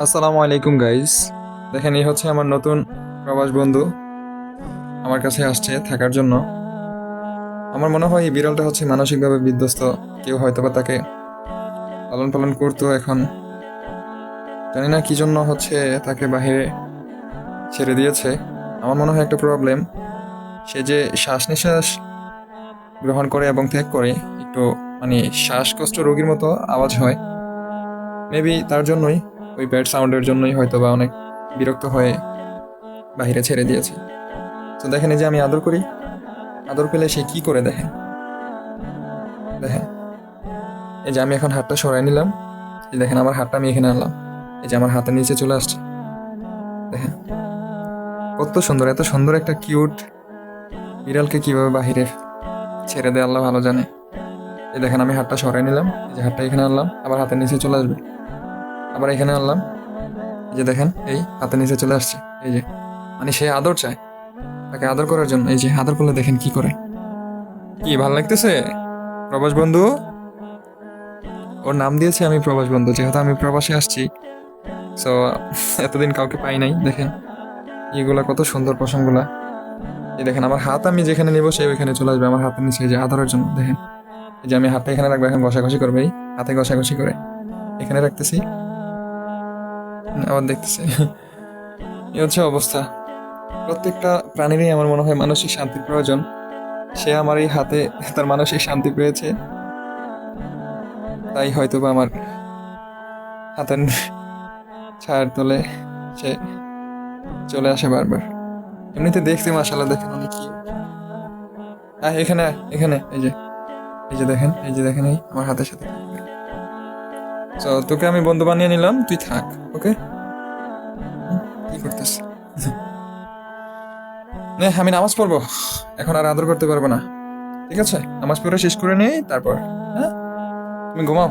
আসসালামু আলাইকুম গাইস। দেখেন, এই হচ্ছে আমার নতুন প্রবাস বন্ধু আমার কাছে আসছে থাকার জন্য। আমার মনে হয় এই বিড়ালটা হচ্ছে মানসিকভাবে বিধ্বস্ত। কেউ হয়তোবা তাকে লালন পালন করতো, এখন জানি না কি জন্য হচ্ছে তাকে বাইরে ছেড়ে দিয়েছে। আমার মনে হয় একটা প্রবলেম, সে যে শ্বাস নিঃশ্বাস গ্রহণ করে এবং ত্যাগ করে, একটু মানে শ্বাসকষ্ট রোগীর মতো আওয়াজ হয়। মেবি তার জন্যই, ওই ব্যাড সাউন্ডের জন্যই হয়তোবা অনেক বিরক্ত হয়ে বাইরে ছেড়ে দিয়েছে। তো দেখেন, এই যে আমি আদর করি, আদর পেলে সে কি করে দেখেন। দেখেন, এই যে আমি এখন হাতটা সরাই নিলাম, এই দেখেন আমার হাতটা আমি এখানে আনলাম, এই যে আমার হাতের নিচে চলে আসছে। দেখেন কত সুন্দর, এত সুন্দর একটা কিউট বিড়ালকে কিভাবে বাহিরে ছেড়ে দেয় আল্লাহ ভালো জানে। এই দেখেন আমি হাতটা সরাই নিলাম, এই যে হাতটা এখানে আনলাম, আবার হাতের নিচে চলে আসবে, আবার এখানে আনলাম, এই যে দেখেন এই হাতের নিচে চলে আসছে। এই যে মানে সে আদর চায়, তাকে আদর করার জন্য এই যে আদর করলে দেখেন কি করে। কি ভালো লাগতেছে প্রবাস বন্ধু? ওর নাম দিয়েছি আমি প্রবাস বন্ধু, যেহেতু আমি প্রবাসে আসছি। সো এতদিন কাউকে পাই নাই। দেখেন এগুলা কত সুন্দর পশমগুলা। এই দেখেন আমার হাত আমি যেখানে নিব সে ওইখানে চলে আসবে আমার হাতের নিচে, এই যে আদরের জন্য। দেখেন এই যে আমি হাতটা এখানে রাখবো, এখন ঘষাঘষি করবে, এই হাতে ঘষাঘষি করে এখানে রাখতেছি, আবার দেখতেছি। এই হচ্ছে অবস্থা। প্রত্যেকটা প্রাণীরই আমার মনে হয় মানসিক শান্তির প্রয়োজন। সে আমার এই হাতে তার মানসিক শান্তি পেয়েছে, তাই হয়তো বা আমার হাতের ছায়ার তলে সে চলে আসে বারবার। এমনিতে দেখতে মাশাআল্লাহ দেখেন অনেক কি। এখানে এখানে এই যে দেখেন, এই যে দেখেন এই আমার হাতের সাথে। তো তোকে আমি বন্ধু বানিয়ে নিলাম, তুই থাক। ওকে, কি করতেছ? নে, আমি নামাজ পড়বো, এখন আর আদর করতে পারবো না। ঠিক আছে, নামাজ পড়ে শেষ করে নেই তারপর। হ্যাঁ, তুমি ঘুমাও।